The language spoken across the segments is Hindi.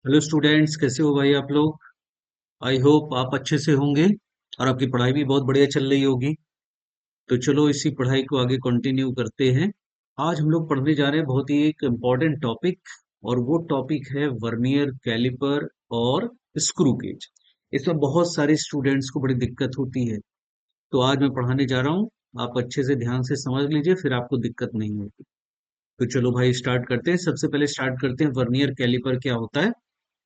हेलो स्टूडेंट्स, कैसे हो भाई आप लोग। आई होप आप अच्छे से होंगे और आपकी पढ़ाई भी बहुत बढ़िया चल रही होगी। तो चलो इसी पढ़ाई को आगे कंटिन्यू करते हैं। आज हम लोग पढ़ने जा रहे हैं बहुत ही एक इम्पॉर्टेंट टॉपिक, और वो टॉपिक है वर्नियर कैलिपर और स्क्रू गेज। इसमें बहुत सारे स्टूडेंट्स को बड़ी दिक्कत होती है, तो आज मैं पढ़ाने जा रहा हूँ। आप अच्छे से ध्यान से समझ लीजिए, फिर आपको दिक्कत नहीं होगी। तो चलो भाई स्टार्ट करते हैं। सबसे पहले स्टार्ट करते हैं वर्नियर कैलिपर क्या होता है।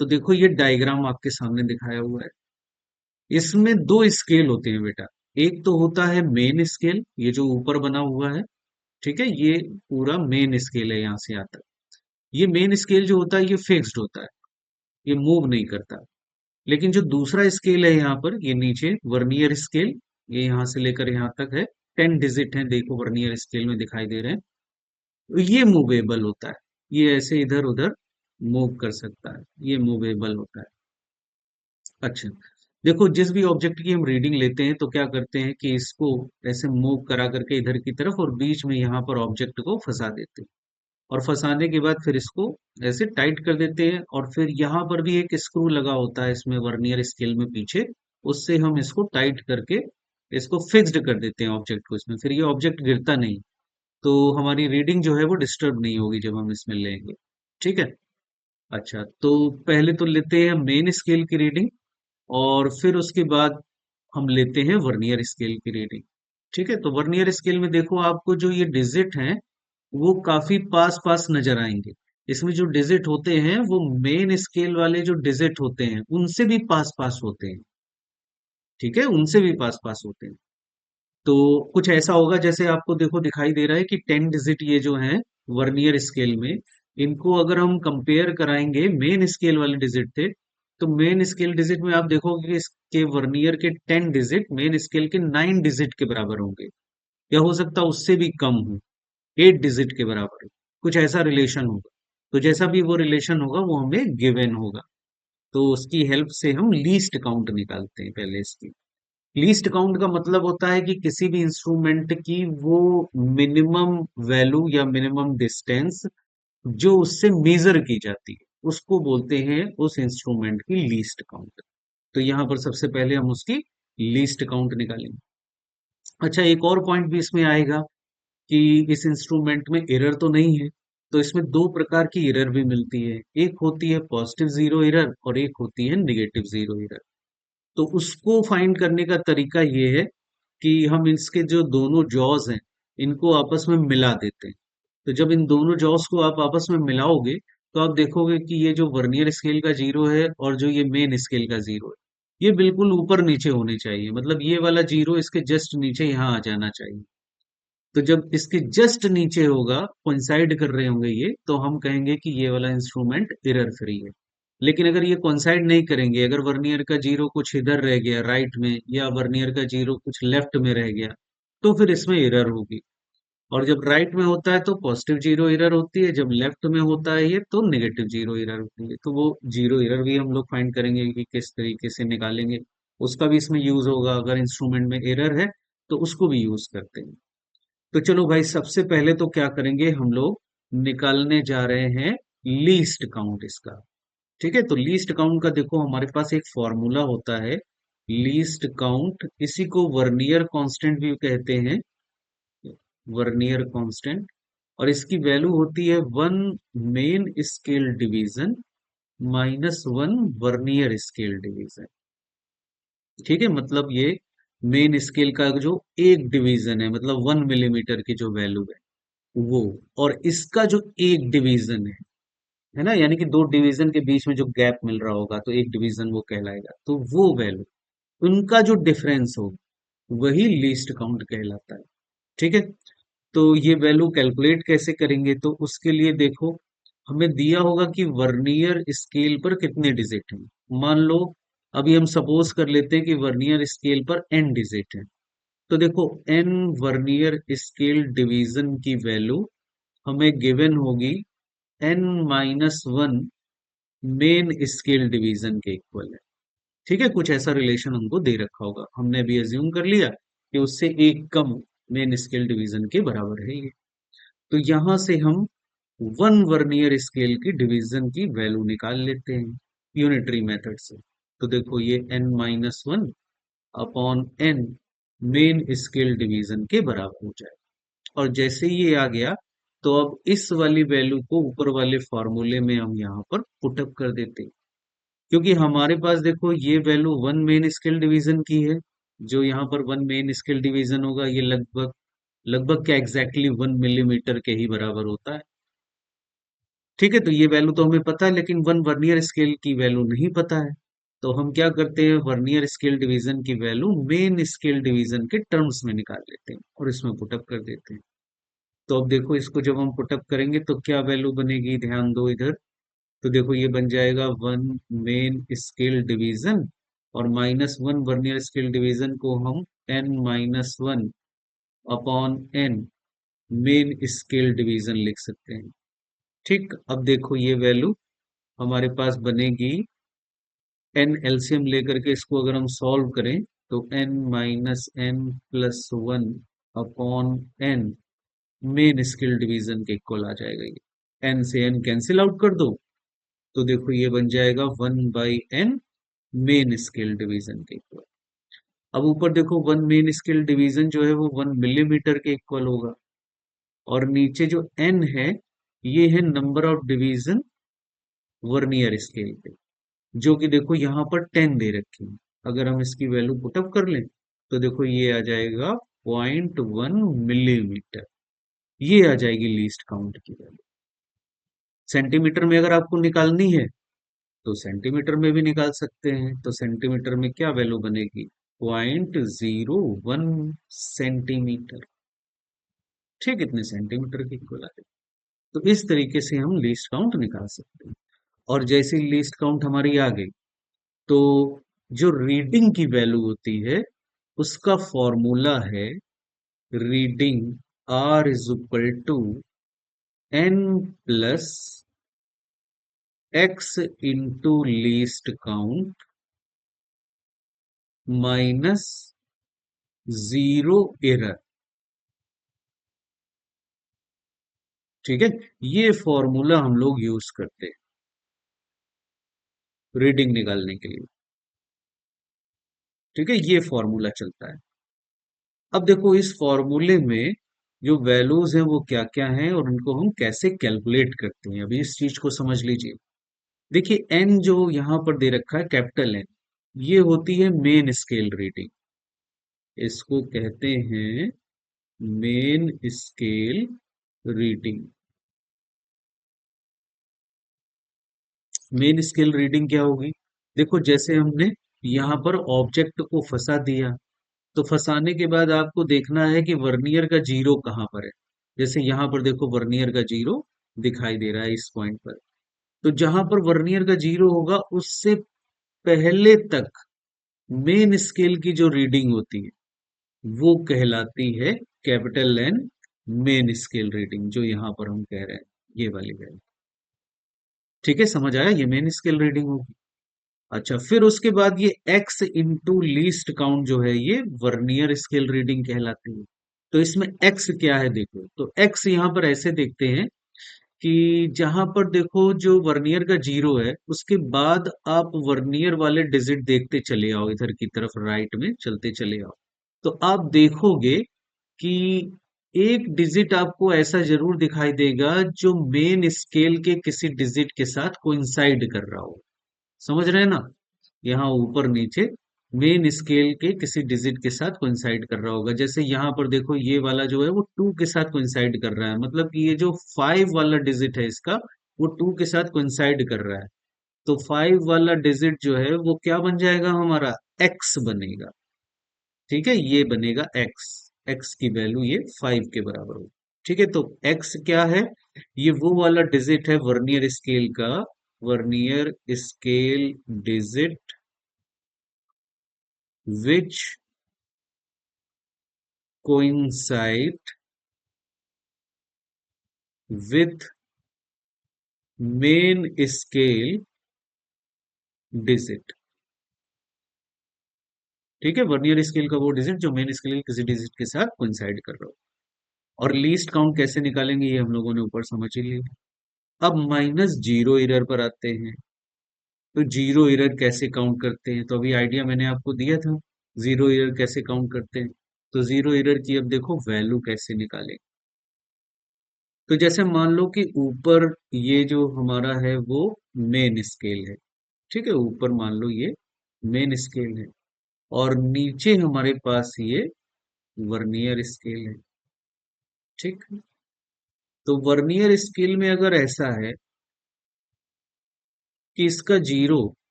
तो देखो ये डायग्राम आपके सामने दिखाया हुआ है। इसमें दो स्केल होते हैं बेटा। एक तो होता है मेन स्केल, ये जो ऊपर बना हुआ है। ठीक है, ये पूरा मेन स्केल है यहाँ से यहाँ तक। ये मेन स्केल जो होता है ये फिक्स्ड होता है, ये मूव नहीं करता। लेकिन जो दूसरा स्केल है यहाँ पर, ये नीचे वर्नियर स्केल, ये यहाँ से लेकर यहाँ तक है। 10 डिजिट है, देखो वर्नियर स्केल में दिखाई दे रहे हैं। तो ये मूवेबल होता है, ये ऐसे इधर उधर मूव कर सकता है, ये मूवेबल होता है। अच्छा, देखो जिस भी ऑब्जेक्ट की हम रीडिंग लेते हैं तो क्या करते हैं कि इसको ऐसे मूव करा करके इधर की तरफ, और बीच में यहाँ पर ऑब्जेक्ट को फंसा देते हैं। और फंसाने के बाद फिर इसको ऐसे टाइट कर देते हैं, और फिर यहाँ पर भी एक स्क्रू लगा होता है इसमें वर्नियर स्केल में पीछे। उससे हम इसको टाइट करके इसको फिक्स्ड कर देते हैं ऑब्जेक्ट को इसमें, फिर ये ऑब्जेक्ट गिरता नहीं। तो हमारी रीडिंग जो है वो डिस्टर्ब नहीं होगी जब हम इसमें लेंगे। ठीक है। अच्छा, तो पहले तो लेते हैं मेन स्केल की रीडिंग, और फिर उसके बाद हम लेते हैं वर्नियर स्केल की रीडिंग। ठीक है, तो वर्नियर स्केल में देखो आपको जो ये डिजिट हैं वो काफी पास पास नजर आएंगे। इसमें जो डिजिट होते हैं वो मेन स्केल वाले जो डिजिट होते हैं उनसे भी पास पास होते हैं। ठीक है, उनसे भी पास पास होते हैं। तो कुछ ऐसा होगा जैसे आपको देखो दिखाई दे रहा है कि 10 डिजिट ये जो हैं वर्नियर स्केल में, इनको अगर हम कंपेयर कराएंगे मेन स्केल वाले डिजिट थे, तो मेन स्केल डिजिट में आप देखोगे कि इसके वर्नियर के 10 डिजिट मेन स्केल के 9 डिजिट के बराबर होंगे, या हो सकता है उससे भी कम हो, 8 डिजिट के बराबर हो। कुछ ऐसा रिलेशन होगा। तो जैसा भी वो रिलेशन होगा वो हमें गिवन होगा। तो उसकी हेल्प से हम लीस्ट काउंट निकालते हैं पहले इसकी। लीस्ट काउंट का मतलब होता है कि किसी भी इंस्ट्रूमेंट की वो मिनिमम वैल्यू या मिनिमम डिस्टेंस जो उससे मेजर की जाती है, उसको बोलते हैं उस इंस्ट्रूमेंट की लीस्ट काउंट। तो यहाँ पर सबसे पहले हम उसकी लीस्ट काउंट निकालेंगे। अच्छा, एक और पॉइंट भी इसमें आएगा कि इस इंस्ट्रूमेंट में एरर तो नहीं है। तो इसमें दो प्रकार की एरर भी मिलती है, एक होती है पॉजिटिव जीरो एरर और एक होती है निगेटिव जीरो एरर। तो उसको फाइंड करने का तरीका ये है कि हम इसके जो दोनों जॉज हैं इनको आपस में मिला देते हैं। तो जब इन दोनों जॉस को आप आपस में मिलाओगे तो आप देखोगे कि ये जो वर्नियर स्केल का जीरो है और जो ये मेन स्केल का जीरो है, ये बिल्कुल ऊपर नीचे होने चाहिए। मतलब ये वाला जीरो इसके जस्ट नीचे यहाँ आ जाना चाहिए। तो जब इसके जस्ट नीचे होगा, कोइंसाइड कर रहे होंगे ये, तो हम कहेंगे कि ये वाला इंस्ट्रूमेंट एरर फ्री है। लेकिन अगर ये कोइंसाइड नहीं करेंगे, अगर वर्नियर का जीरो कुछ इधर रह गया राइट में, या वर्नियर का जीरो कुछ लेफ्ट में रह गया, तो फिर इसमें एरर होगी। और जब राइट में होता है तो पॉजिटिव जीरो एरर होती है, जब लेफ्ट में होता है ये तो नेगेटिव जीरो एरर होती है। तो वो जीरो एरर भी हम लोग फाइंड करेंगे कि किस तरीके से निकालेंगे। उसका भी इसमें यूज होगा, अगर इंस्ट्रूमेंट में एरर है तो उसको भी यूज करते हैं। तो चलो भाई सबसे पहले तो क्या करेंगे हम लोग, निकालने जा रहे हैं लीस्ट काउंट इसका। ठीक है, तो लीस्ट काउंट का देखो हमारे पास एक फॉर्मूला होता है। लीस्ट काउंट, इसी को वर्नियर कांस्टेंट भी कहते हैं, वर्नियर कांस्टेंट। और इसकी वैल्यू होती है 1 main scale division -1 vernier scale division. ठीक है, मतलब ये मेन स्केल का जो एक डिवीजन है, मतलब 1 मिलीमीटर की जो वैल्यू है वो, और इसका जो एक डिवीजन है ना, यानी कि दो डिवीजन के बीच में जो गैप मिल रहा होगा तो एक डिवीजन वो कहलाएगा। तो वो वैल्यू, उनका जो डिफरेंस हो, वही लीस्ट काउंट कहलाता है। ठीक है, तो ये वैल्यू कैलकुलेट कैसे करेंगे, तो उसके लिए देखो हमें दिया होगा कि वर्नियर स्केल पर कितने डिजिट हैं। मान लो अभी हम सपोज कर लेते हैं कि वर्नियर स्केल पर n डिजिट है। तो देखो n वर्नियर स्केल डिवीजन की वैल्यू हमें गिवन होगी n-1 मेन स्केल डिवीजन के इक्वल है। ठीक है, कुछ ऐसा रिलेशन हमको दे रखा होगा, हमने अभी अज्यूम कर लिया कि उससे एक कम मेन स्केल डिवीजन के बराबर है ये। तो यहां से हम 1 वर्नियर स्केल की डिवीजन की वैल्यू निकाल लेते हैं। यूनिटरी मेथड से। तो देखो ये n-1 upon n main scale division के बराबर हो जाए। और जैसे ही ये आ गया, तो अब इस वाली वैल्यू को ऊपर वाले फॉर्मूले में हम यहाँ पर पुटअप कर देते हैं। क्योंकि हमारे पास देखो ये value one main scale division की है। जो यहाँ पर वन मेन स्केल डिवीजन होगा ये लगभग लगभग क्या एग्जैक्टली 1 मिलीमीटर के ही बराबर होता है। ठीक है, तो ये वैल्यू तो हमें पता है, लेकिन वन वर्नियर स्केल की वैल्यू नहीं पता है। तो हम क्या करते हैं, वर्नियर स्केल डिवीजन की वैल्यू मेन स्केल डिवीजन के टर्म्स में निकाल लेते हैं और इसमें पुटअप कर देते हैं। तो अब देखो इसको जब हम पुटअप करेंगे तो क्या वैल्यू बनेगी, ध्यान दो इधर। तो देखो ये बन जाएगा वन मेन स्केल डिवीजन और -1 वर्नियर स्केल डिवीजन को हम n-1 upon n main scale division लिख सकते हैं। ठीक, अब देखो ये वैल्यू हमारे पास बनेगी, n एलसीएम लेकर के इसको अगर हम सॉल्व करें तो n-n+1 upon n main scale division के इक्वल आ जाएगा। ये n से n कैंसिल आउट कर दो, तो देखो ये बन जाएगा 1/n मेन स्केल डिवीजन के इक्वल। अब ऊपर देखो वन मेन स्केल डिवीजन जो है वो 1 मिलीमीटर के इक्वल होगा, और नीचे जो n है ये है number of division vernier scale पे, जो कि देखो यहाँ पर 10 दे रखी है। अगर हम इसकी वैल्यू पुटअप कर लें तो देखो ये आ जाएगा 0.1 मिलीमीटर। ये आ जाएगी लीस्ट काउंट की वैल्यू। सेंटीमीटर में अगर आपको निकालनी है तो सेंटीमीटर में भी निकाल सकते हैं। तो सेंटीमीटर में क्या वैल्यू बनेगी, 0.01 सेंटीमीटर। ठीक, इतने सेंटीमीटर की इक्वल आ जाएगी। तो इस तरीके से हम लीस्ट काउंट निकाल सकते हैं। और जैसे लीस्ट काउंट हमारी आ गई, तो जो रीडिंग की वैल्यू होती है उसका फॉर्मूला है reading R is equal to n plus x into least count minus zero error. ठीक है, ये फॉर्मूला हम लोग यूज करते हैं रीडिंग निकालने के लिए। ठीक है, ये फॉर्मूला चलता है। अब देखो इस फॉर्मूले में जो वैल्यूज हैं वो क्या क्या हैं और उनको हम कैसे कैलकुलेट करते हैं, अभी इस चीज को समझ लीजिए। देखिए एन जो यहाँ पर दे रखा है कैपिटल एन, ये होती है मेन स्केल रीडिंग। इसको कहते हैं main scale reading. Main scale reading क्या होगी, देखो जैसे हमने यहाँ पर ऑब्जेक्ट को फंसा दिया, तो फंसाने के बाद आपको देखना है कि वर्नियर का जीरो कहाँ पर है। जैसे यहाँ पर देखो वर्नियर का जीरो दिखाई दे रहा है इस पॉइंट पर। तो जहां पर वर्नियर का जीरो होगा उससे पहले तक मेन स्केल की जो रीडिंग होती है वो कहलाती है capital N main scale reading, जो यहाँ पर हम कह रहे हैं ये वाली वैल्यू। ठीक है, समझ आया, ये मेन स्केल रीडिंग होगी। अच्छा, फिर उसके बाद ये x इंटू लीस्ट काउंट जो है ये वर्नियर स्केल रीडिंग कहलाती है। तो इसमें x क्या है देखो, तो x यहाँ पर ऐसे देखते हैं कि जहां पर देखो जो वर्नियर का जीरो है उसके बाद आप वर्नियर वाले डिजिट देखते चले आओ, इधर की तरफ राइट में चलते चले आओ, तो आप देखोगे कि एक डिजिट आपको ऐसा जरूर दिखाई देगा जो मेन स्केल के किसी डिजिट के साथ कोइंसाइड कर रहा हो। समझ रहे हैं ना, यहाँ ऊपर नीचे मेन स्केल के किसी डिजिट के साथ कोइंसाइड कर रहा होगा। जैसे यहाँ पर देखो ये वाला जो है वो 2 के साथ कोइंसाइड कर रहा है, मतलब कि ये जो 5 वाला डिजिट है इसका वो 2 के साथ कोइंसाइड कर रहा है। तो 5 वाला डिजिट जो है वो क्या बन जाएगा, हमारा एक्स बनेगा। ठीक है, ये बनेगा एक्स। एक्स की वैल्यू ये 5 के बराबर होगी। ठीक है, तो एक्स क्या है, ये वो वाला डिजिट है वर्नियर स्केल का, vernier scale digit which coincide with main scale digit। ठीक है, वर्नियर स्केल का वो डिजिट जो मेन स्केल के किसी डिजिट के साथ कोइंसाइड कर रहा हो। और लीस्ट काउंट कैसे निकालेंगे ये हम लोगों ने ऊपर समझ ही लिया। अब -0 एरर पर आते हैं। तो जीरो एरर कैसे काउंट करते हैं? तो अभी आइडिया मैंने आपको दिया था, जीरो एरर कैसे काउंट करते हैं। तो जीरो एरर की अब देखो वैल्यू कैसे निकालें। तो जैसे मान लो कि ऊपर ये जो हमारा है वो मेन स्केल है, ठीक है, ऊपर मान लो ये मेन स्केल है और नीचे हमारे पास ये वर्नियर स्केल है, ठीक। तो वर्नियर स्केल में अगर ऐसा है कि इसका जीरो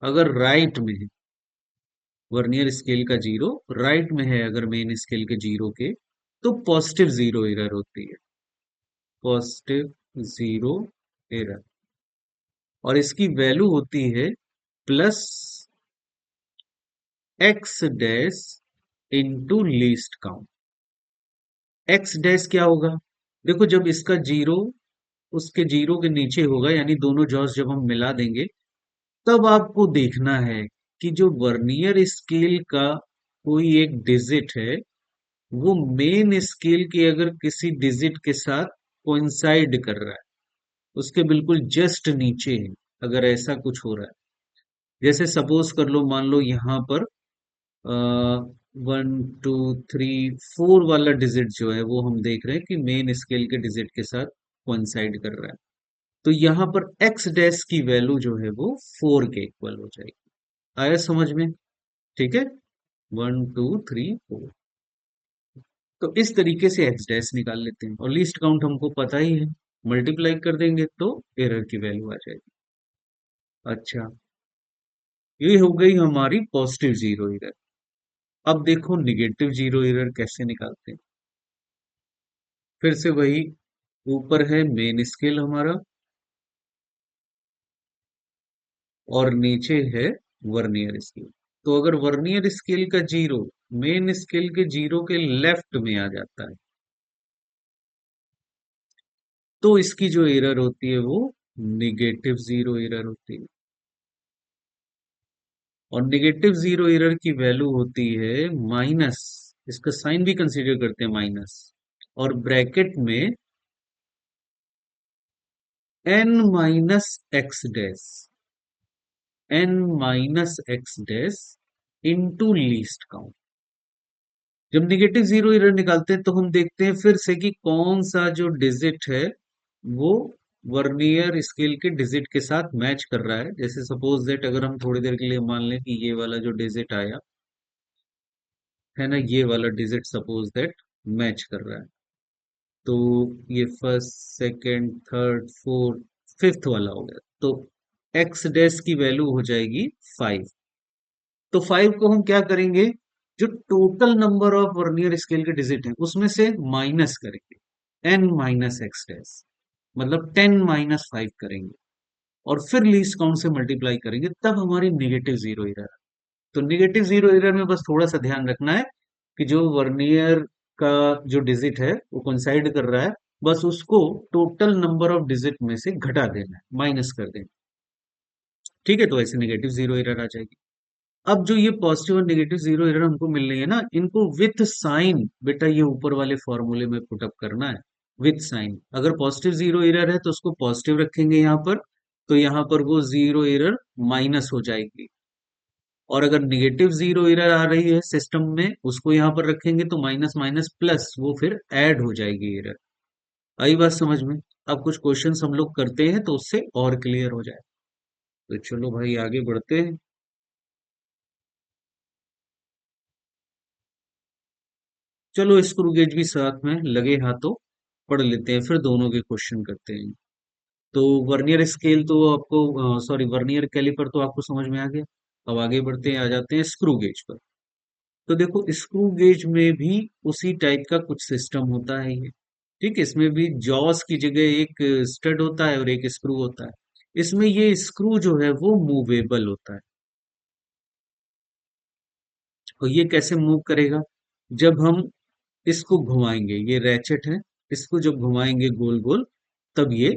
अगर राइट में है, वर्नियर स्केल का जीरो राइट में है अगर मेन स्केल के जीरो के, तो पॉजिटिव जीरो एरर होती है, पॉजिटिव जीरो एरर। और इसकी वैल्यू होती है plus x dash into least count. X dash क्या होगा? देखो जब इसका जीरो उसके जीरो के नीचे होगा, यानी दोनों जॉस जब हम मिला देंगे, तब आपको देखना है कि जो वर्नियर स्केल का कोई एक डिजिट है वो मेन स्केल के अगर किसी डिजिट के साथ कोइंसाइड कर रहा है, उसके बिल्कुल जस्ट नीचे है, अगर ऐसा कुछ हो रहा है। जैसे सपोज कर लो, मान लो यहाँ पर 1 2 3 4 वाला डिजिट जो है वो हम देख रहे हैं कि मेन स्केल के डिजिट के साथ कोइंसाइड कर रहा है। तो यहाँ पर एक्स डैश की वैल्यू जो है वो 4 के इक्वल हो जाएगी। आया समझ में? ठीक है, 1 2 3 4। तो इस तरीके से एक्स डैश निकाल लेते हैं और लीस्ट काउंट हमको पता ही है, मल्टीप्लाई कर देंगे तो एरर की वैल्यू आ जाएगी। अच्छा, ये हो गई हमारी पॉजिटिव जीरो एरर। अब देखो निगेटिव जीरो एरर कैसे निकालते हैं। फिर से वही, ऊपर है मेन स्केल हमारा और नीचे है वर्नियर स्केल। तो अगर वर्नियर स्केल का जीरो मेन स्केल के जीरो के लेफ्ट में आ जाता है, तो इसकी जो एरर होती है वो निगेटिव जीरो एरर होती है। और निगेटिव जीरो एरर की वैल्यू होती है माइनस, इसका साइन भी कंसीडर करते हैं माइनस, और ब्रैकेट में N minus x dash, N minus x dash into least count. जब निगेटिव जीरो एरर निकालते हैं तो हम देखते हैं फिर से कि कौन सा जो डिजिट है वो वर्नियर स्केल के डिजिट के साथ मैच कर रहा है। जैसे सपोज दैट अगर हम थोड़ी देर के लिए मान लें कि ये वाला जो डिजिट आया है ना, ये वाला डिजिट सपोज दैट मैच कर रहा है, तो ये first second third fourth fifth वाला हो गया, तो एक्स डैश की वैल्यू हो जाएगी 5। तो 5 को हम क्या करेंगे, जो total number of vernier scale के डिजिट है उसमें से माइनस करेंगे, एन माइनस एक्स डैश, मतलब 10 - 5 करेंगे और फिर लीस्ट काउंट से मल्टीप्लाई करेंगे, तब हमारी निगेटिव जीरो एरर। तो निगेटिव जीरो एरर में बस थोड़ा सा ध्यान रखना है कि जो वर्नियर का जो डिजिट है वो कोइंसाइड कर रहा है, बस उसको टोटल नंबर ऑफ डिजिट में से घटा देना है, माइनस कर देना। ठीक है, तो ऐसे निगेटिव जीरो एरर आ जाएगी। अब जो ये पॉजिटिव और नेगेटिव जीरो एरर हमको मिल रही है ना, इनको विथ साइन बेटा ये ऊपर वाले फॉर्मूले में पुटअप करना है, विथ साइन। अगर पॉजिटिव जीरो एरर है तो उसको पॉजिटिव रखेंगे यहाँ पर, तो यहाँ पर वो जीरो एरर माइनस हो जाएगी। और अगर निगेटिव जीरो एरर आ रही है सिस्टम में, उसको यहाँ पर रखेंगे तो माइनस माइनस प्लस वो फिर ऐड हो जाएगी एरर। आई बात समझ में? अब कुछ क्वेश्चंस हम लोग करते हैं तो उससे और क्लियर हो जाए। तो चलो भाई आगे बढ़ते हैं। चलो स्क्रू गेज भी साथ में लगे हाथों पढ़ लेते हैं, फिर दोनों के क्वेश्चन करते हैं। तो वर्नियर स्केल तो आपको, सॉरी वर्नियर कैलिपर तो आपको समझ में आ गया। अब आगे बढ़ते हैं, आ जाते हैं स्क्रू गेज पर। तो देखो स्क्रू गेज में भी उसी टाइप का कुछ सिस्टम होता है ये, ठीक है। इसमें भी जॉस की जगह एक स्टड होता है और एक स्क्रू होता है। इसमें ये स्क्रू जो है वो मूवेबल होता है। और ये कैसे मूव करेगा? जब हम इसको घुमाएंगे, ये रैचेट है, इसको जब घुमाएंगे गोल गोल तब ये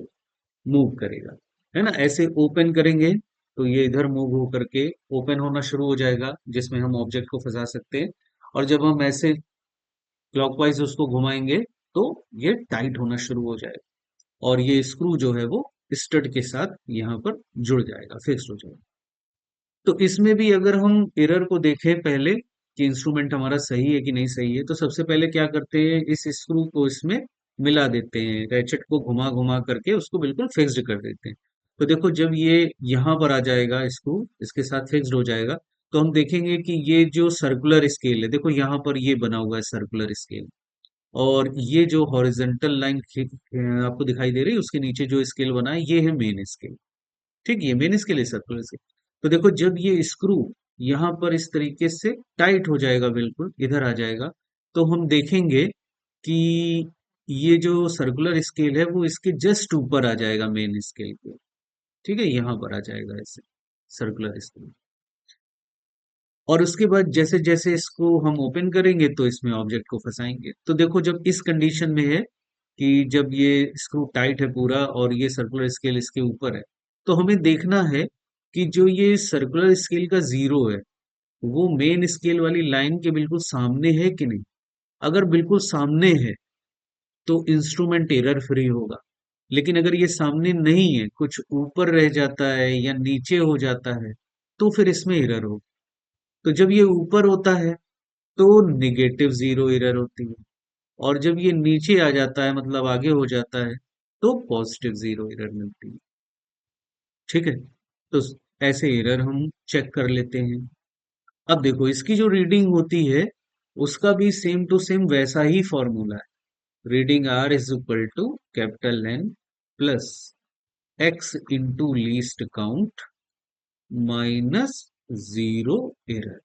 मूव करेगा, है ना। ऐसे ओपन करेंगे तो ये इधर मूव हो करके ओपन होना शुरू हो जाएगा, जिसमें हम ऑब्जेक्ट को फंसा सकते हैं। और जब हम ऐसे क्लॉकवाइज उसको घुमाएंगे तो ये टाइट होना शुरू हो जाएगा और ये स्क्रू जो है वो स्टड के साथ यहाँ पर जुड़ जाएगा, फिक्स हो जाएगा। तो इसमें भी अगर हम एरर को देखें पहले कि इंस्ट्रूमेंट हमारा सही है कि नहीं सही है, तो सबसे पहले क्या करते हैं, इस स्क्रू को इसमें मिला देते हैं, रैचेट को घुमा घुमा करके उसको बिल्कुल फिक्स्ड कर देते हैं। तो देखो जब ये यहाँ पर आ जाएगा, स्क्रू इसके साथ फिक्स्ड हो जाएगा, तो हम देखेंगे कि ये जो सर्कुलर स्केल है, देखो यहाँ पर ये बना हुआ है सर्कुलर स्केल, और ये जो हॉरिजेंटल लाइन आपको दिखाई दे रही है, उसके नीचे जो स्केल बना है, ये है मेन स्केल। ठीक, ये मेन स्केल है सर्कुलर स्केल। तो देखो जब ये स्क्रू यहाँ पर इस तरीके से टाइट हो जाएगा, बिल्कुल इधर आ जाएगा, तो हम देखेंगे कि ये जो सर्कुलर स्केल है वो इसके जस्ट ऊपर आ जाएगा मेन स्केल के। ठीक है, यहाँ पर आ जाएगा ऐसे सर्कुलर स्केल। और उसके बाद जैसे जैसे इसको हम ओपन करेंगे तो इसमें ऑब्जेक्ट को फंसाएंगे। तो देखो जब इस कंडीशन में है कि जब ये स्क्रू टाइट है पूरा और ये सर्कुलर स्केल इसके ऊपर है, तो हमें देखना है कि जो ये सर्कुलर स्केल का जीरो है वो मेन स्केल वाली लाइन के बिल्कुल सामने है कि नहीं। अगर बिल्कुल सामने है तो इंस्ट्रूमेंट एरर फ्री होगा, लेकिन अगर ये सामने नहीं है, कुछ ऊपर रह जाता है या नीचे हो जाता है, तो फिर इसमें एरर होगा। तो जब ये ऊपर होता है तो निगेटिव जीरो एरर होती है, और जब ये नीचे आ जाता है मतलब आगे हो जाता है, तो पॉजिटिव जीरो एरर मिलती है। ठीक है, तो ऐसे एरर हम चेक कर लेते हैं। अब देखो इसकी जो रीडिंग होती है उसका भी सेम टू सेम वैसा ही फॉर्मूला है। Reading R is equal to capital N plus x into least count minus zero error.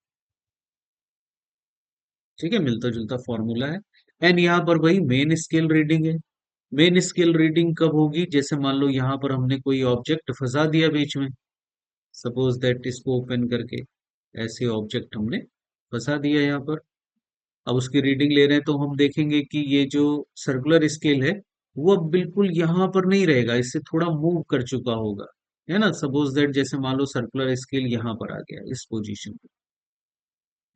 ठीक है, मिलता जुलता फॉर्मूला है। एंड यहाँ पर भाई मेन स्केल रीडिंग है। मेन स्केल रीडिंग कब होगी, जैसे मान लो यहाँ पर हमने कोई ऑब्जेक्ट फंसा दिया बीच में, सपोज दैट इसको ओपन करके ऐसे ऑब्जेक्ट हमने फंसा दिया यहाँ पर। अब उसकी रीडिंग ले रहे हैं तो हम देखेंगे कि ये जो सर्कुलर स्केल है वो अब बिल्कुल यहाँ पर नहीं रहेगा, इससे थोड़ा मूव कर चुका होगा, है ना। सपोज दैट जैसे मान लो सर्कुलर स्केल यहाँ पर आ गया इस पोजीशन पे,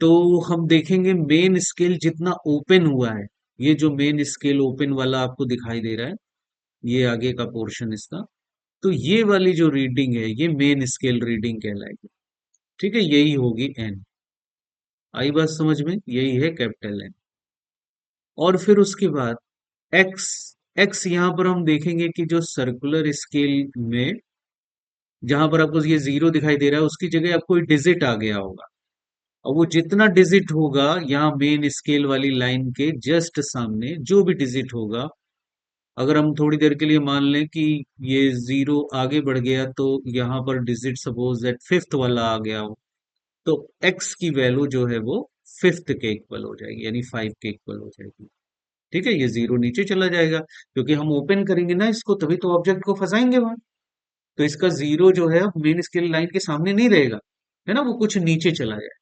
तो हम देखेंगे मेन स्केल जितना ओपन हुआ है, ये जो मेन स्केल ओपन वाला आपको दिखाई दे रहा है, ये आगे का पोर्शन इसका, तो ये वाली जो रीडिंग है ये मेन स्केल रीडिंग कहलाएगी। ठीक है, यही होगी एन। आई बात समझ में, यही है कैपिटल एन। और फिर उसके बाद एक्स, एक्स यहाँ पर हम देखेंगे कि जो सर्कुलर स्केल में जहां पर आपको ये जीरो दिखाई दे रहा है उसकी जगह आपको कोई डिजिट आ गया होगा, और वो जितना डिजिट होगा यहाँ मेन स्केल वाली लाइन के जस्ट सामने जो भी डिजिट होगा, अगर हम थोड़ी देर के लिए मान लें कि ये जीरो आगे बढ़ गया तो यहाँ पर डिजिट सपोज दैट फिफ्थ वाला आ गया हो, तो एक्स की वैल्यू जो है वो फिफ्थ के इक्वल हो जाएगी, यानी 5 के इक्वल हो जाएगी। ठीक है, ये जीरो नीचे चला जाएगा क्योंकि हम ओपन करेंगे ना इसको, तभी तो ऑब्जेक्ट को फंसाएंगे वहां। तो इसका जीरो जो है मेन स्केल लाइन के सामने नहीं रहेगा, है ना, वो कुछ नीचे चला जाए।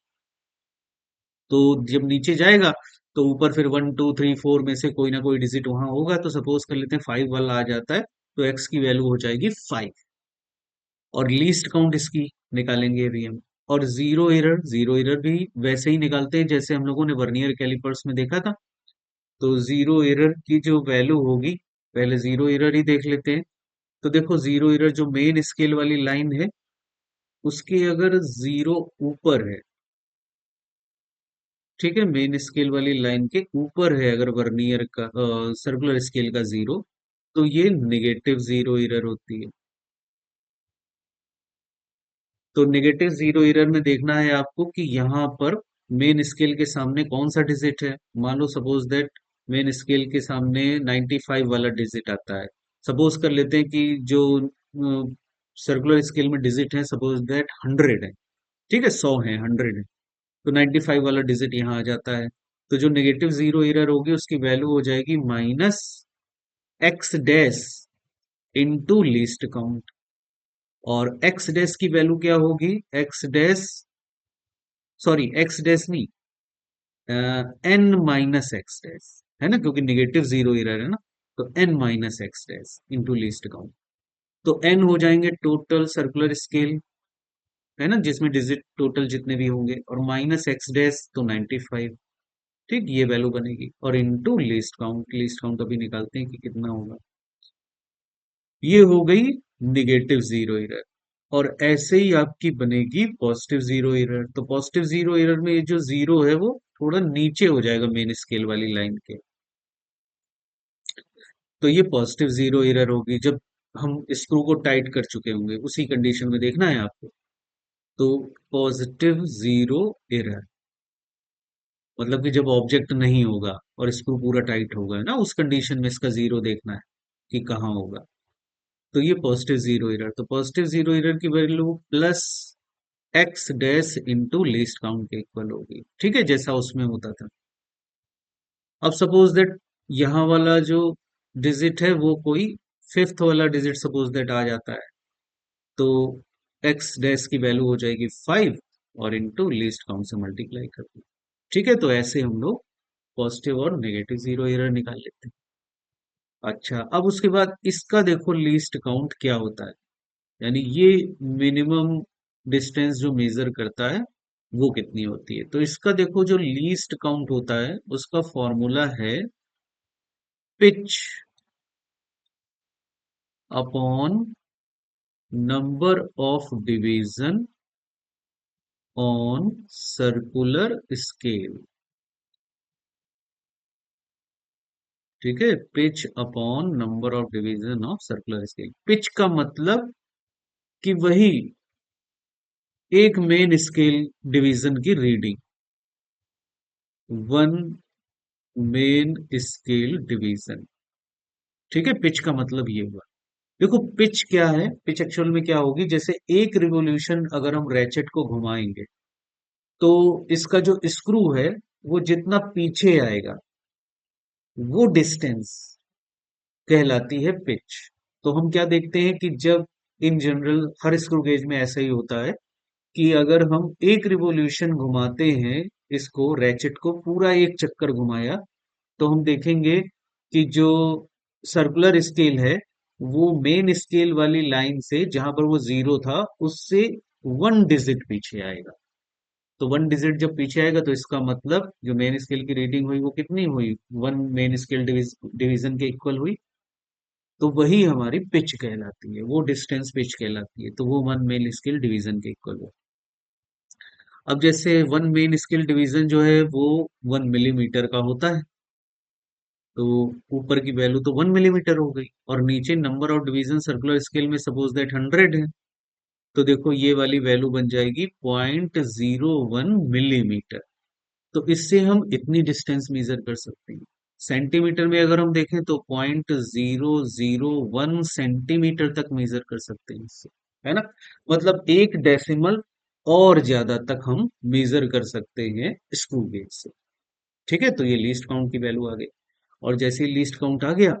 तो जब नीचे जाएगा तो ऊपर फिर 1 2 3 4 में से कोई ना कोई डिजिट वहां होगा, तो सपोज कर लेते हैं 5 वाला आ जाता है, तो एक्स की वैल्यू हो जाएगी 5। और लीस्ट काउंट इसकी निकालेंगे अभी हम। और जीरो एरर, जीरो एरर भी वैसे ही निकालते हैं जैसे हम लोगों ने वर्नियर कैलिपर्स में देखा था। तो जीरो एरर की जो वैल्यू होगी, पहले जीरो एरर ही देख लेते हैं। तो देखो जीरो एरर जो मेन स्केल वाली लाइन है उसके अगर जीरो ऊपर है, ठीक है, मेन स्केल वाली लाइन के ऊपर है अगर वर्नियर का सर्कुलर स्केल का जीरो, तो ये नेगेटिव जीरो एरर होती है। तो नेगेटिव जीरो एरर में देखना है आपको कि यहाँ पर मेन स्केल के सामने कौन सा डिजिट है। मान लो सपोज दैट मेन स्केल के सामने 95 वाला डिजिट आता है। सपोज कर लेते हैं कि जो सर्कुलर स्केल में डिजिट है सपोज दैट 100 है, ठीक है, 100 है, 100 है, तो 95 वाला डिजिट यहाँ आ जाता है। तो जो नेगेटिव जीरो एरर होगी उसकी वैल्यू हो जाएगी minus x dash into least count. और एक्स डैश की वैल्यू क्या होगी, x dash, sorry x dash नहीं, एन माइनस एक्स डैश, है ना, क्योंकि निगेटिव जीरो एरर है ना। तो N minus x dash into least count. तो एन हो जाएंगे टोटल सर्कुलर स्केल, है ना, जिसमें डिजिट टोटल जितने भी होंगे, और माइनस एक्स डैश तो 95। ठीक, ये वैल्यू बनेगी, और into least count, least count अभी निकालते हैं कि कितना होगा। ये हो गई निगेटिव जीरो एरर। और ऐसे ही आपकी बनेगी पॉजिटिव जीरो एरर। तो पॉजिटिव जीरो एरर में ये जो जीरो है वो थोड़ा नीचे हो जाएगा मेन स्केल वाली लाइन के। तो ये पॉजिटिव जीरो एरर होगी जब हम स्क्रू को टाइट कर चुके होंगे, उसी कंडीशन में देखना है आपको। तो पॉजिटिव जीरो एरर मतलब कि जब ऑब्जेक्ट नहीं होगा और स्क्रू पूरा टाइट होगा, है ना, उस कंडीशन में इसका जीरो देखना है कि कहाँ होगा। तो ये पॉजिटिव जीरो एरर, तो पॉजिटिव जीरो एरर की value plus x dash into least count के इक्वल होगी। ठीक है, जैसा उसमें होता था। अब सपोज दैट यहाँ वाला जो डिजिट है वो कोई फिफ्थ वाला डिजिट सपोज दैट आ जाता है, तो एक्स डैश की वैल्यू हो जाएगी 5 और इंटू लीस्ट काउंट से मल्टीप्लाई कर दो। ठीक है, तो ऐसे हम लोग पॉजिटिव और नेगेटिव जीरो एरर निकाल लेते हैं। अच्छा, अब उसके बाद इसका देखो लीस्ट काउंट क्या होता है, यानी ये मिनिमम डिस्टेंस जो मेजर करता है वो कितनी होती है। तो इसका देखो जो लीस्ट काउंट होता है उसका फॉर्मूला है pitch upon number of division on circular scale. ठीक है, pitch upon number of division of circular scale. Pitch का मतलब कि वही एक मेन स्केल डिवीजन की reading, one main scale division. ठीक है, पिच का मतलब ये हुआ। देखो पिच क्या है, पिच एक्चुअल में क्या होगी, जैसे एक रिवोल्यूशन अगर हम रैचेट को घुमाएंगे तो इसका जो स्क्रू है वो जितना पीछे आएगा वो डिस्टेंस कहलाती है पिच। तो हम क्या देखते हैं कि जब in general her screw gauge में ऐसा ही होता है कि अगर हम एक रिवोल्यूशन घुमाते हैं, इसको रैचेट को पूरा एक चक्कर घुमाया, तो हम देखेंगे कि जो सर्कुलर स्केल है वो मेन स्केल वाली लाइन से जहां पर वो जीरो था उससे वन डिजिट पीछे आएगा। तो वन डिजिट जब पीछे आएगा तो इसका मतलब जो मेन स्केल की रीडिंग हुई वो कितनी हुई, वन मेन स्केल डिवीजन के इक्वल हुई। तो वही हमारी पिच कहलाती है, वो डिस्टेंस पिच कहलाती है, तो वो वन मेन स्केल डिवीजन के इक्वल हो। अब जैसे वन मेन स्केल डिवीजन जो है वो 1 मिलीमीटर का होता है, तो ऊपर की वैल्यू तो 1 मिलीमीटर हो गई और नीचे number of division circular scale में सपोज दैट 100 है, तो देखो ये वाली वैल्यू बन जाएगी 0.01 मिलीमीटर। तो इससे हम इतनी डिस्टेंस मेजर कर सकते हैं। सेंटीमीटर में अगर हम देखें तो 0.001 सेंटीमीटर तक मेजर कर सकते हैं इससे, है ना। मतलब एक डेसिमल और ज्यादा तक हम मेजर कर सकते हैं स्क्रू गेज से। ठीक है, तो ये लीस्ट काउंट की वैल्यू आ गई। और जैसे ही लीस्ट काउंट आ गया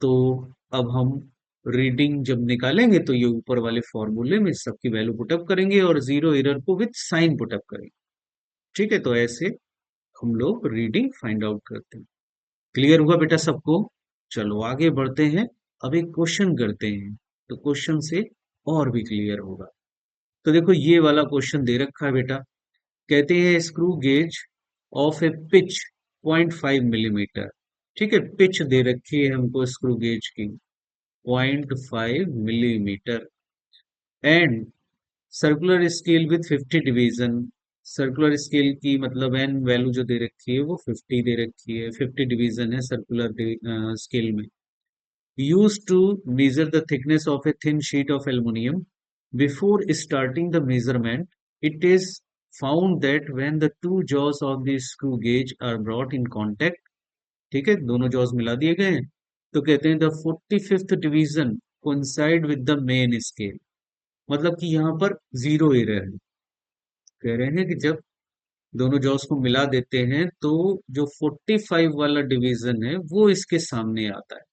तो अब हम रीडिंग जब निकालेंगे तो ये ऊपर वाले फॉर्मूले में सबकी वैल्यू पुटअप करेंगे और जीरो एरर को विथ साइन पुटअप करेंगे। ठीक है, तो ऐसे हम लोग रीडिंग फाइंड आउट करते हैं। क्लियर हुआ बेटा सबको? चलो आगे बढ़ते हैं। अब एक क्वेश्चन करते हैं, तो क्वेश्चन से और भी क्लियर होगा। तो देखो ये वाला क्वेश्चन दे रखा है बेटा, कहते हैं screw gauge of A pitch 0.5 millimetre. ठीक है, पिच दे रखी है हमको स्क्रू गेज की 0.5 millimetre and circular scale with 50 division. Circular scale की मतलब एन वैल्यू जो दे रखी है वो 50 दे रखी है, 50 डिवीजन है सर्कुलर स्केल में। Use to measure the thickness of a thin sheet of aluminium. Before starting the measurement, it is found that when the two jaws of the screw gauge are brought in contact, ठीक है, दोनों जॉज मिला दिए गए हैं, तो कहते हैं the 45th division coincide with the main scale. मतलब कि यहाँ पर जीरो एरर है। कह रहे हैं कि जब दोनों जॉस को मिला देते हैं तो जो 45 वाला डिवीजन है वो इसके सामने आता है,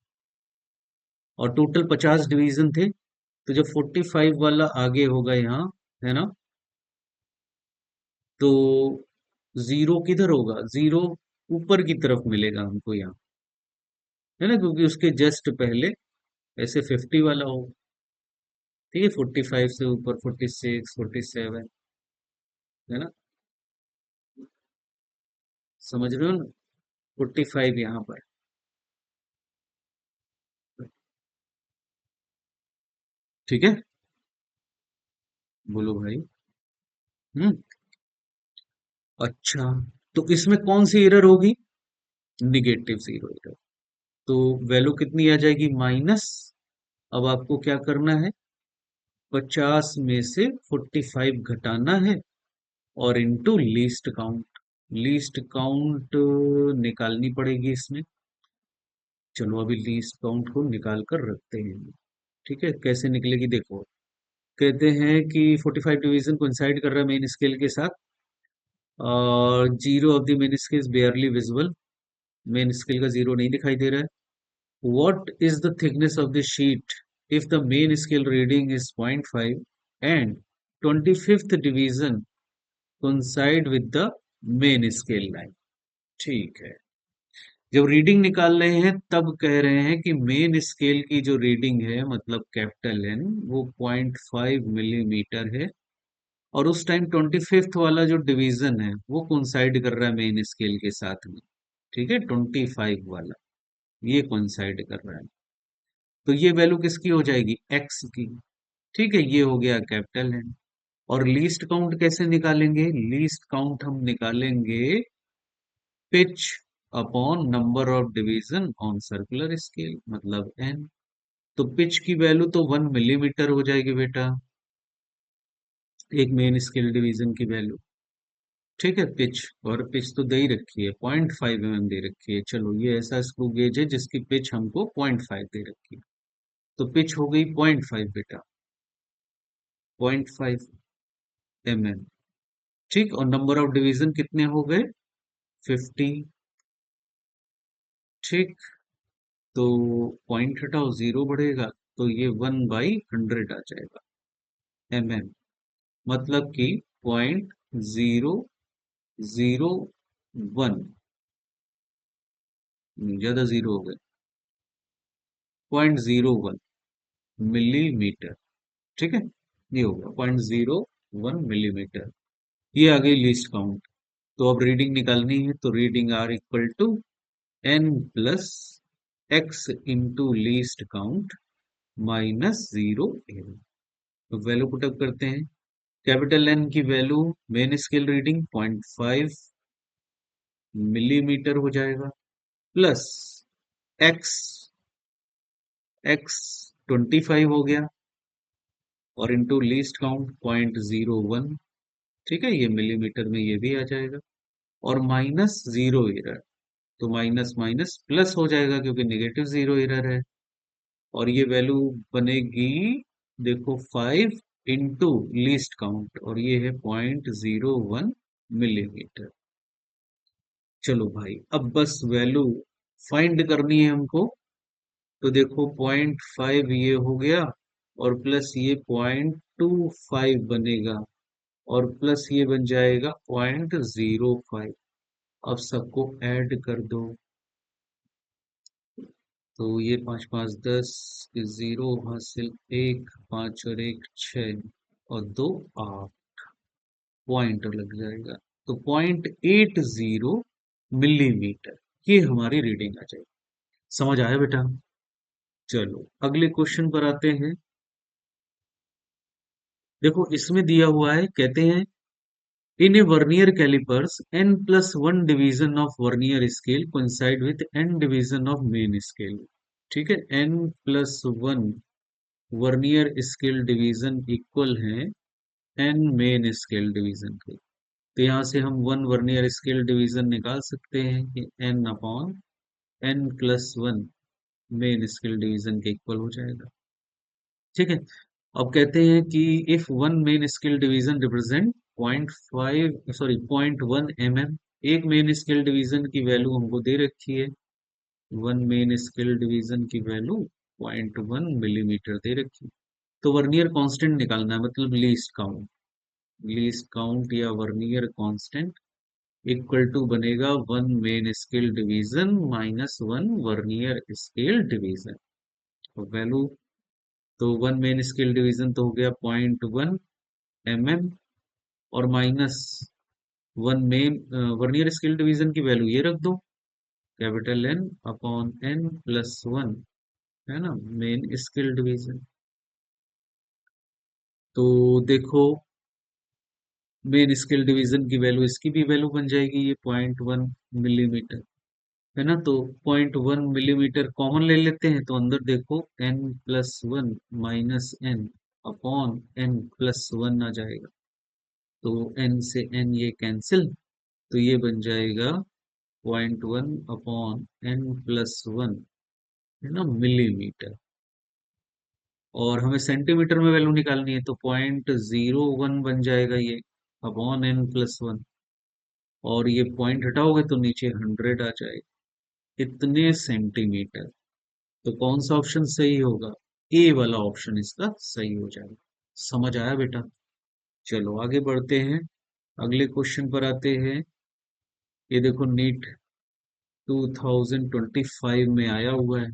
और टोटल 50 डिवीजन थे, तो जब 45 वाला आगे होगा यहाँ, है ना, तो जीरो किधर होगा, जीरो ऊपर की तरफ मिलेगा हमको यहाँ, है ना, क्योंकि उसके जस्ट पहले ऐसे 50 वाला होगा। ठीक है, 45 से ऊपर 46 47, है ना, समझ रहे हो ना, 45 यहाँ पर। ठीक है, बोलो भाई। हम्म। अच्छा, तो इसमें कौन सी एरर होगी? Negative zero error. तो वैल्यू कितनी आ जाएगी? माइनस। अब आपको क्या करना है? 50 में से 45 घटाना है और into least count. Least count निकालनी पड़ेगी इसमें। चलो अभी लीस्ट काउंट को निकाल कर रखते हैं। ठीक है, कैसे निकलेगी देखो। कहते हैं कि 45 डिवीजन कोइंसाइड कर रहा है मेन स्केल के साथ, और zero of the main scale is बेयरली visible. Main scale का जीरो नहीं दिखाई दे रहा है। What is the thickness of the sheet if the main scale reading is 0.5 and 25th division coincide with the main scale line? ठीक है, जब रीडिंग निकाल रहे हैं तब कह रहे हैं कि मेन स्केल की जो रीडिंग है, मतलब कैपिटल एन, वो 0.5 मिलीमीटर है। और उस टाइम 25th वाला जो डिवीजन है वो कोइंसाइड कर रहा है मेन स्केल के साथ में। ठीक है, 25 वाला ये कोइंसाइड कर रहा है। तो ये वैल्यू किसकी हो जाएगी? एक्स की। ठीक है, ये हो गया कैपिटल एन। और लीस्ट काउंट कैसे निकालेंगे? लीस्ट काउंट हम निकालेंगे pitch upon number of division on circular scale, मतलब एन। तो पिच की वैल्यू तो 1 मिलीमीटर हो जाएगी बेटा, एक मेन स्केल डिवीजन की वैल्यू। ठीक है, पिच, और पिच तो दे ही रखी है, 0.5 mm दे रखी है। चलो ये ऐसा स्क्रू गेज है जिसकी पिच हमको 0.5 दे रखी है। तो पिच हो गई 0.5 बेटा, 0.5 mm। ठीक, और नंबर ऑफ डिवीजन कितने हो गए? 50। ठीक, तो पॉइंट हटाओ, जीरो बढ़ेगा, तो ये 1/100 आ जाएगा, mm। मतलब कि 0.001, ज्यादा जीरो हो गए, 0.01 मिलीमीटर। ठीक है, ये हो गया 0.01 मिलीमीटर। ये आ गई लीस्ट काउंट। तो अब रीडिंग निकालनी है, तो reading R equal to N plus x into least count minus zero N. तो वैल्यू पुटअप करते हैं। कैपिटल एन की value, main scale reading 0.5 millimetre हो जाएगा, प्लस एक्स, एक्स 25 हो गया, और इंटू लीस्ट काउंट 0.01। ठीक है, ये मिलीमीटर में ये भी आ जाएगा, और माइनस जीरो एरर। तो माइनस माइनस प्लस हो जाएगा क्योंकि नेगेटिव जीरो एरर है। और ये वैल्यू बनेगी, देखो, 5 इंटू लीस्ट काउंट, और ये है 0.01 मिलीमीटर। चलो भाई, अब बस वैल्यू फाइंड करनी है हमको। तो देखो 0.5 ये हो गया, और प्लस ये 0.25 बनेगा, और प्लस ये बन जाएगा 0.05। अब सबको ऐड कर दो। तो ये 5 5 10, जीरो हासिल, एक, 5 और एक 6, और दो 8, पॉइंट लग जाएगा। तो 0.80 मिलीमीटर, ये हमारी रीडिंग आ जाएगी। समझ आया बेटा? चलो अगले क्वेश्चन पर आते हैं। देखो इसमें दिया हुआ है, कहते हैं in a vernier callipers n plus one division of vernier scale coincide with n division of main scale. ठीक है, n plus one vernier scale division equal है n मेन स्केल डिवीजन के। तो यहाँ से हम वन वर्नियर स्केल डिवीजन निकाल सकते हैं कि n upon n plus one main scale division के इक्वल हो जाएगा। ठीक है, अब कहते हैं कि if one main scale division represent 0.5, sorry 0.1 mm। एक मेन स्केल डिवीजन की वैल्यू हमको दे रखी है, वन मेन स्केल डिवीजन की वैल्यू 0.1 मिलीमीटर दे रखी है। तो वर्नियर कांस्टेंट निकालना है, मतलब लीस्ट काउंट। लीस्ट काउंट या वर्नियर कांस्टेंट इक्वल टू बनेगा one main scale division minus one vernier scale division. Value, तो वन मेन स्केल डिवीजन तो हो गया 0.1 mm, और minus one main vernier scale division की वैल्यू ये रख दो, capital N upon N plus one, है ना, मेन स्केल डिवीजन। तो देखो, मेन स्केल डिवीजन की वैल्यू, इसकी भी वैल्यू बन जाएगी ये 0.1 मिलीमीटर, है ना। तो 0.1 मिलीमीटर कॉमन ले लेते हैं, तो अंदर देखो n+1 -n अपॉन n+1 आ जाएगा। तो n से n ये कैंसिल, तो ये बन जाएगा 0.1/n+1, है ना, मिलीमीटर। और हमें सेंटीमीटर में वैल्यू निकालनी है, तो 0.01 बन जाएगा ये अपॉन n+1। और ये पॉइंट हटाओगे तो नीचे 100 आ जाएगा, इतने सेंटीमीटर। तो कौन सा ऑप्शन सही होगा? ए वाला ऑप्शन इसका सही हो जाएगा। समझ आया बेटा? चलो आगे बढ़ते हैं, अगले क्वेश्चन पर आते हैं। ये देखो, नीट 2025 में आया हुआ है।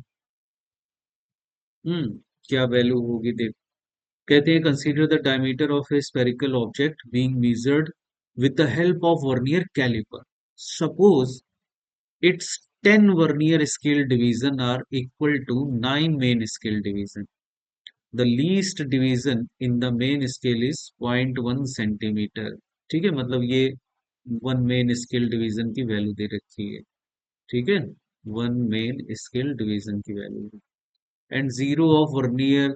क्या वैल्यू होगी देख। कहते हैं consider the diameter of a spherical object being measured with the help of vernier calliper. Suppose its 10 vernier scale division are equal to 9 main scale division. The least division in the main scale is 0.1 centimeter. ठीक है, मतलब ये वन मेन स्केल डिवीजन की वैल्यू दे रखी है। ठीक है, वन मेन स्केल डिवीजन की value, and zero of vernier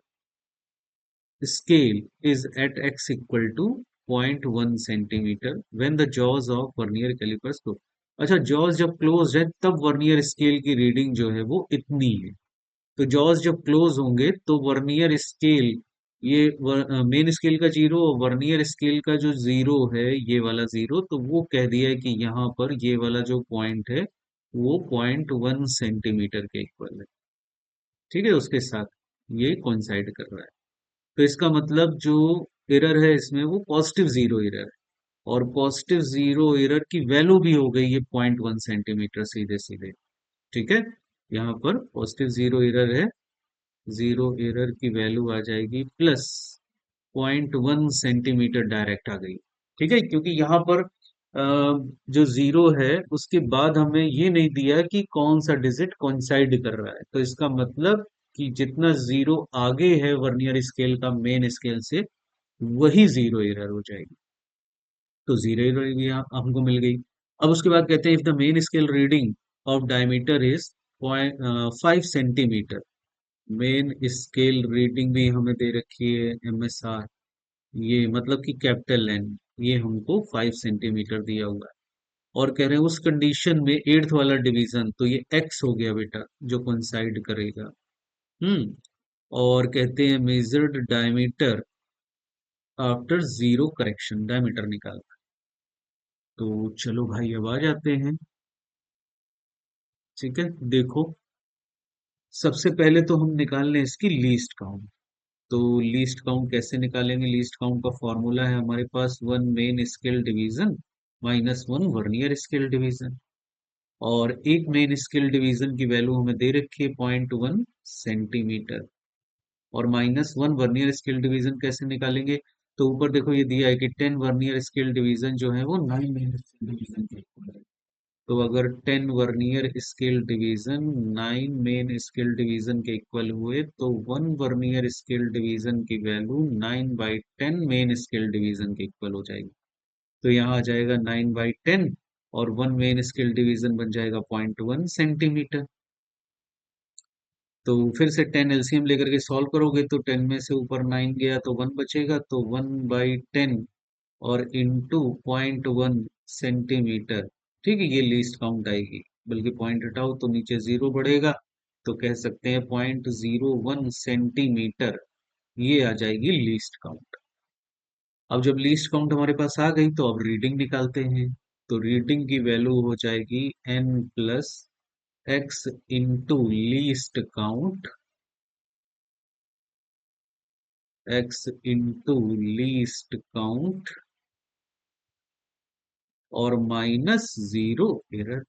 scale is at x equal to 0.1 centimeter when the jaws of vernier calipers close. अच्छा, जॉज जब क्लोज है तब वर्नियर स्केल की रीडिंग जो है वो इतनी है। तो जॉज जब क्लोज होंगे तो वर्नियर स्केल, ये मेन स्केल का जीरो और वर्नियर स्केल का जो जीरो है, ये वाला जीरो, तो वो कह दिया है कि यहाँ पर ये वाला जो पॉइंट है वो 0.1 सेंटीमीटर के इक्वल है। ठीक है, उसके साथ ये कोइंसाइड कर रहा है। तो इसका मतलब जो एरर है इसमें वो पॉजिटिव जीरो एरर है, और पॉजिटिव जीरो एरर की वैल्यू भी हो गई है 0.1 सेंटीमीटर, सीधे सीधे। ठीक है, यहाँ पर पॉजिटिव जीरो एरर है, जीरो एरर की वैल्यू आ जाएगी प्लस 0.1 सेंटीमीटर डायरेक्ट आ गई। ठीक है, क्योंकि यहाँ पर जो जीरो है उसके बाद हमें ये नहीं दिया कि कौन सा डिजिट कोइंसाइड कर रहा है, तो इसका मतलब कि जितना जीरो आगे है वर्नियर स्केल का मेन स्केल से, वही जीरो एरर हो जाएगी। तो जीरो एरर भी हमको मिल गई। अब उसके बाद कहते हैं if the main scale reading of diameter is 5 centimetre. Main scale reading भी हमें दे रखी है MSR, ये मतलब कि कैपिटल एन, ये हमको 5 सेंटीमीटर दिया हुआ है। और कह रहे हैं उस कंडीशन में एट्थ वाला डिवीजन, तो ये एक्स हो गया बेटा जो कोइंसाइड करेगा। हम्म और कहते हैं measured diameter after zero correction, diameter निकाल। तो चलो भाई अब आ जाते हैं। ठीक है, देखो, सबसे पहले तो हम निकाल लें इसकी लीस्ट काउंट। तो लीस्ट काउंट कैसे निकालेंगे? लीस्ट काउंट का फॉर्मूला है हमारे पास one main scale division minus one vernier scale division. और एक मेन स्केल डिवीजन की वैल्यू हमें दे रखी है 0.1 सेंटीमीटर, और minus one vernier scale division कैसे निकालेंगे? तो ऊपर देखो ये दिया है कि 10 वर्नियर स्केल डिवीजन जो है वो 9 मेन स्केल डिवीजन के इक्वल है। तो अगर 10 vernier scale division 9 main scale division के इक्वल हुए, तो वन वर्नियर स्केल डिवीजन की वैल्यू 9/10 मेन स्केल डिवीजन के इक्वल हो जाएगी। तो यहाँ आ जाएगा 9/10, और वन मेन स्केल डिवीजन बन जाएगा 0.1 सेंटीमीटर। तो फिर से 10 एलसीएम लेकर के सॉल्व करोगे, तो 10 में से ऊपर 9 गया तो 1 बचेगा, तो 1/10 और इंटू 0.1 सेंटीमीटर। ठीक है, ये लीस्ट काउंट आएगी, बल्कि पॉइंट हटाओ तो नीचे जीरो बढ़ेगा, तो कह सकते हैं 0.01 सेंटीमीटर, ये आ जाएगी लीस्ट काउंट। अब जब लीस्ट काउंट हमारे पास आ गई, तो अब रीडिंग निकालते हैं। तो रीडिंग की वैल्यू हो जाएगी n+x into least count, x into least count, और माइनस जीरो एरर।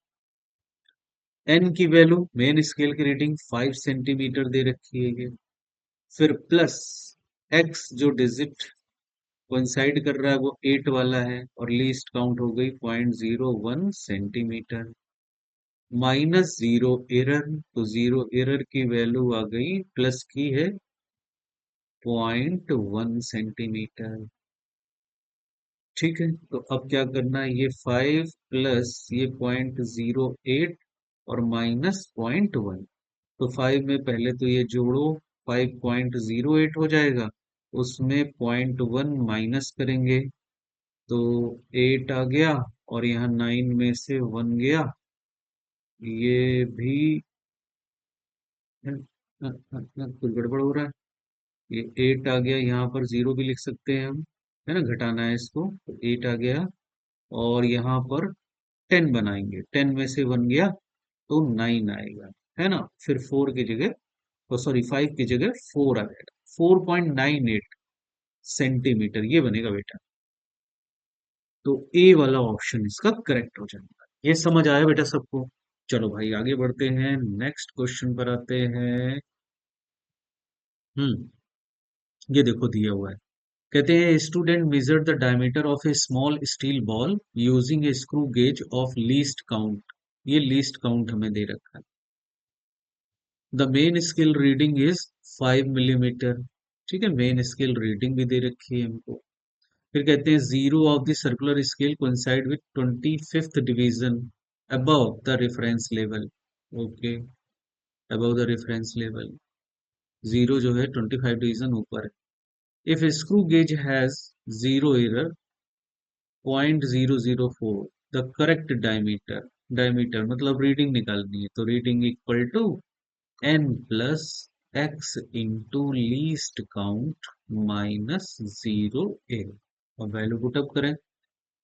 n की वैल्यू, मेन स्केल की रीडिंग 5 सेंटीमीटर दे रखी है ये, फिर प्लस x जो डिजिट कोइंसाइड कर रहा है वो 8 वाला है, और लीस्ट काउंट हो गई 0.01 सेंटीमीटर, माइनस जीरो एरर। तो जीरो एरर की वैल्यू आ गई प्लस की है 0.1 सेंटीमीटर। ठीक है, तो अब क्या करना है, ये 5 प्लस ये 0.08 और माइनस 0.1। तो 5 में पहले तो ये जोड़ो, 5.08 हो जाएगा, उसमें 0.1 माइनस करेंगे तो 8 आ गया, और यहाँ 9 में से 1 गया, ये भी कुछ गड़बड़ हो रहा है। ये 8 आ गया, यहाँ पर 0 भी लिख सकते हैं हम, है ना, घटाना है इसको, तो 8 आ गया, और यहाँ पर 10 बनाएंगे, 10 में से 1 गया तो 9 आएगा, है ना, फिर 4 की जगह, तो सॉरी 5 की जगह 4 आ जाएगा, 4.98 सेंटीमीटर ये बनेगा बेटा। तो ए वाला ऑप्शन इसका करेक्ट हो जाएगा। ये समझ आया बेटा सबको? चलो भाई आगे बढ़ते हैं, नेक्स्ट क्वेश्चन पर आते हैं। हम्म, ये देखो दिया हुआ है, कहते हैं student measure the diameter of A small steel ball using A screw gauge of least count. ये लीस्ट काउंट हमें दे रखा है। The main scale reading is 5 millimetre. ठीक है, मेन स्केल रीडिंग भी दे रखी है हमको। फिर कहते हैं zero of the circular scale coincide with 25th division above the reference level. Okay, above the reference level, zero जो है 25 डिवीजन ऊपर है। If screw gauge has zero error 0.004, the correct diameter, diameter मतलब रीडिंग निकालनी है, तो reading equal to n plus x into least count minus 0 A. और वैल्यू पुटअप करें।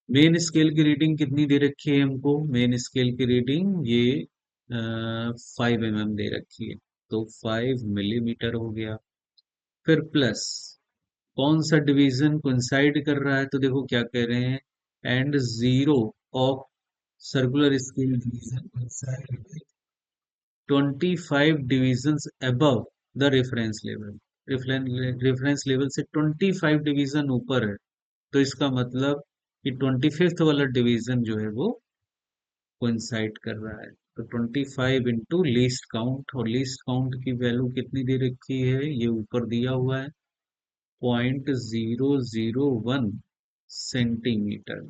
मेन स्केल की रीडिंग कितनी दे रखी है हमको, मेन स्केल की रीडिंग ये 5 mm दे रखी है, तो 5 मिलीमीटर हो गया। फिर प्लस कौन सा डिवीजन कोइंसाइड कर रहा है, तो देखो क्या कह रहे हैं, and zero of circular scale division coincide 25 divisions above the reference level. Reference level से 25 डिवीजन ऊपर है, तो इसका मतलब कि 25th वाला डिवीजन जो है वो कोइंसाइड कर रहा है। तो 25 इंटू लीस्ट काउंट, और लीस्ट काउंट की वैल्यू कितनी दे रखी है, ये ऊपर दिया हुआ है 0.001 सेंटीमीटर,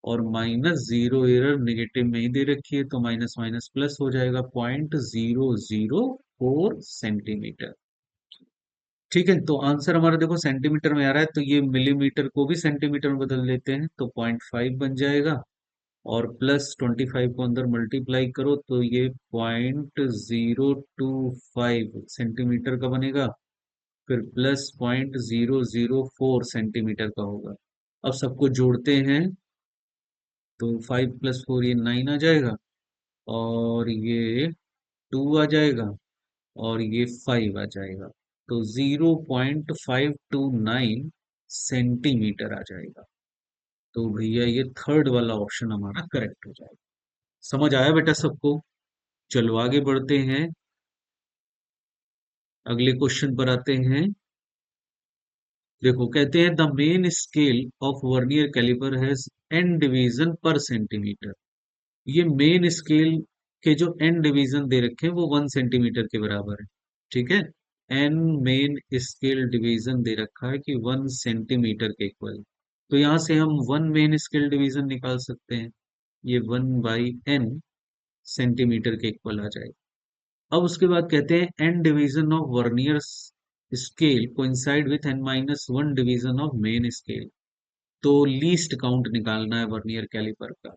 और माइनस जीरो एरर नेगेटिव में ही दे रखी है, तो माइनस माइनस प्लस हो जाएगा 0.004 सेंटीमीटर। ठीक है, तो आंसर हमारा देखो सेंटीमीटर में आ रहा है, तो ये मिलीमीटर को भी सेंटीमीटर में बदल देते हैं, तो 0.5 बन जाएगा, और प्लस 25 को अंदर मल्टीप्लाई करो तो ये 0.025 सेंटीमीटर का बनेगा, फिर प्लस 0.004 सेंटीमीटर का होगा। अब सबको जोड़ते हैं, तो 5 + 4 ये 9 आ जाएगा, और ये 2 आ जाएगा, और ये 5 आ जाएगा, तो 0.529 सेंटीमीटर आ जाएगा। तो भैया ये थर्ड वाला ऑप्शन हमारा करेक्ट हो जाएगा। समझ आया बेटा सबको? चलो आगे बढ़ते हैं, अगले क्वेश्चन पर आते हैं। देखो कहते हैं the main scale of vernier calliper has n division per centimetre. ये मेन स्केल के जो n डिवीजन दे रखे हैं वो 1 सेंटीमीटर के बराबर है। ठीक है, n मेन स्केल डिवीजन दे रखा है कि 1 सेंटीमीटर के इक्वल, तो यहां से हम 1 मेन स्केल डिवीजन निकाल सकते हैं, ये 1/n सेंटीमीटर के इक्वल आ जाएगा। अब उसके बाद कहते हैं n division of vernier scale coincide with n-1 division of main scale. तो लीस्ट काउंट निकालना है वर्नियर कैलिपर का।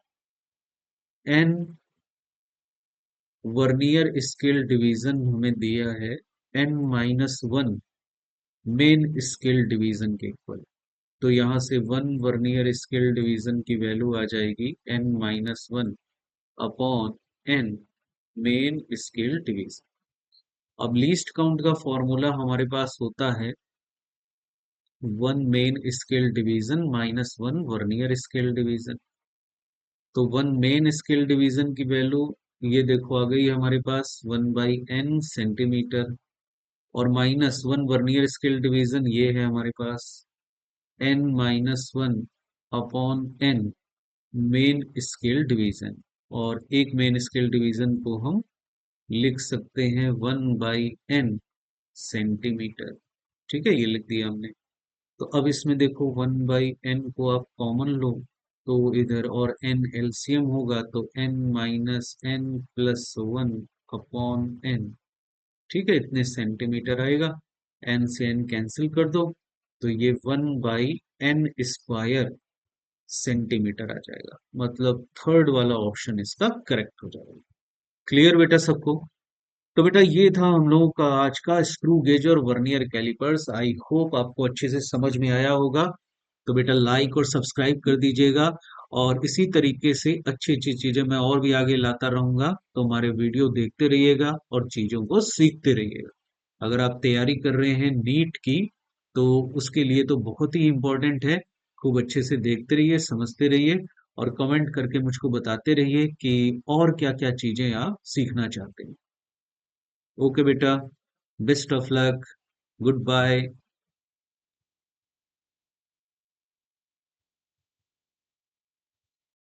n वर्नियर स्केल डिवीजन हमें दिया है n-1 मेन स्केल डिवीजन के इक्वल, तो यहां से 1 वर्नियर स्केल डिवीजन की वैल्यू आ जाएगी n-1 upon n main scale division. अब लीस्ट काउंट का फॉर्मूला हमारे पास होता है 1 main scale division -1 vernier scale division. तो 1 मेन स्केल डिवीजन की वैल्यू ये देखो आ गई हमारे पास 1/n सेंटीमीटर, और -1 वर्नियर स्केल डिवीजन ये है हमारे पास n-1 upon n main scale division, और एक मेन स्केल डिवीजन को हम लिख सकते हैं 1/n सेंटीमीटर। ठीक है, ये लिख दिया हमने। तो अब इसमें देखो 1/n को आप कॉमन लो, तो इधर और n एलसीएम होगा तो n-n+1/n, ठीक है, इतने सेंटीमीटर आएगा। n से n कैंसिल कर दो, तो ये 1/n² सेंटीमीटर आ जाएगा, मतलब थर्ड वाला ऑप्शन इसका करेक्ट हो जाएगा। क्लियर बेटा सबको? तो बेटा ये था हम लोगों का आज का स्क्रू गेज और वर्नियर कैलिपर्स। आई होप आपको अच्छे से समझ में आया होगा। तो बेटा लाइक और सब्सक्राइब कर दीजिएगा, और इसी तरीके से अच्छी अच्छी चीजें मैं और भी आगे लाता रहूंगा, तो हमारे वीडियो देखते रहिएगा और चीजों को सीखते रहिएगा। अगर आप तैयारी कर रहे हैं नीट की, तो उसके लिए तो बहुत ही इम्पोर्टेंट है। खूब अच्छे से देखते रहिए, समझते रहिए, और कमेंट करके मुझको बताते रहिए कि और क्या क्या चीजें आप सीखना चाहते हैं। ओके बेटा, best of luck, good bye.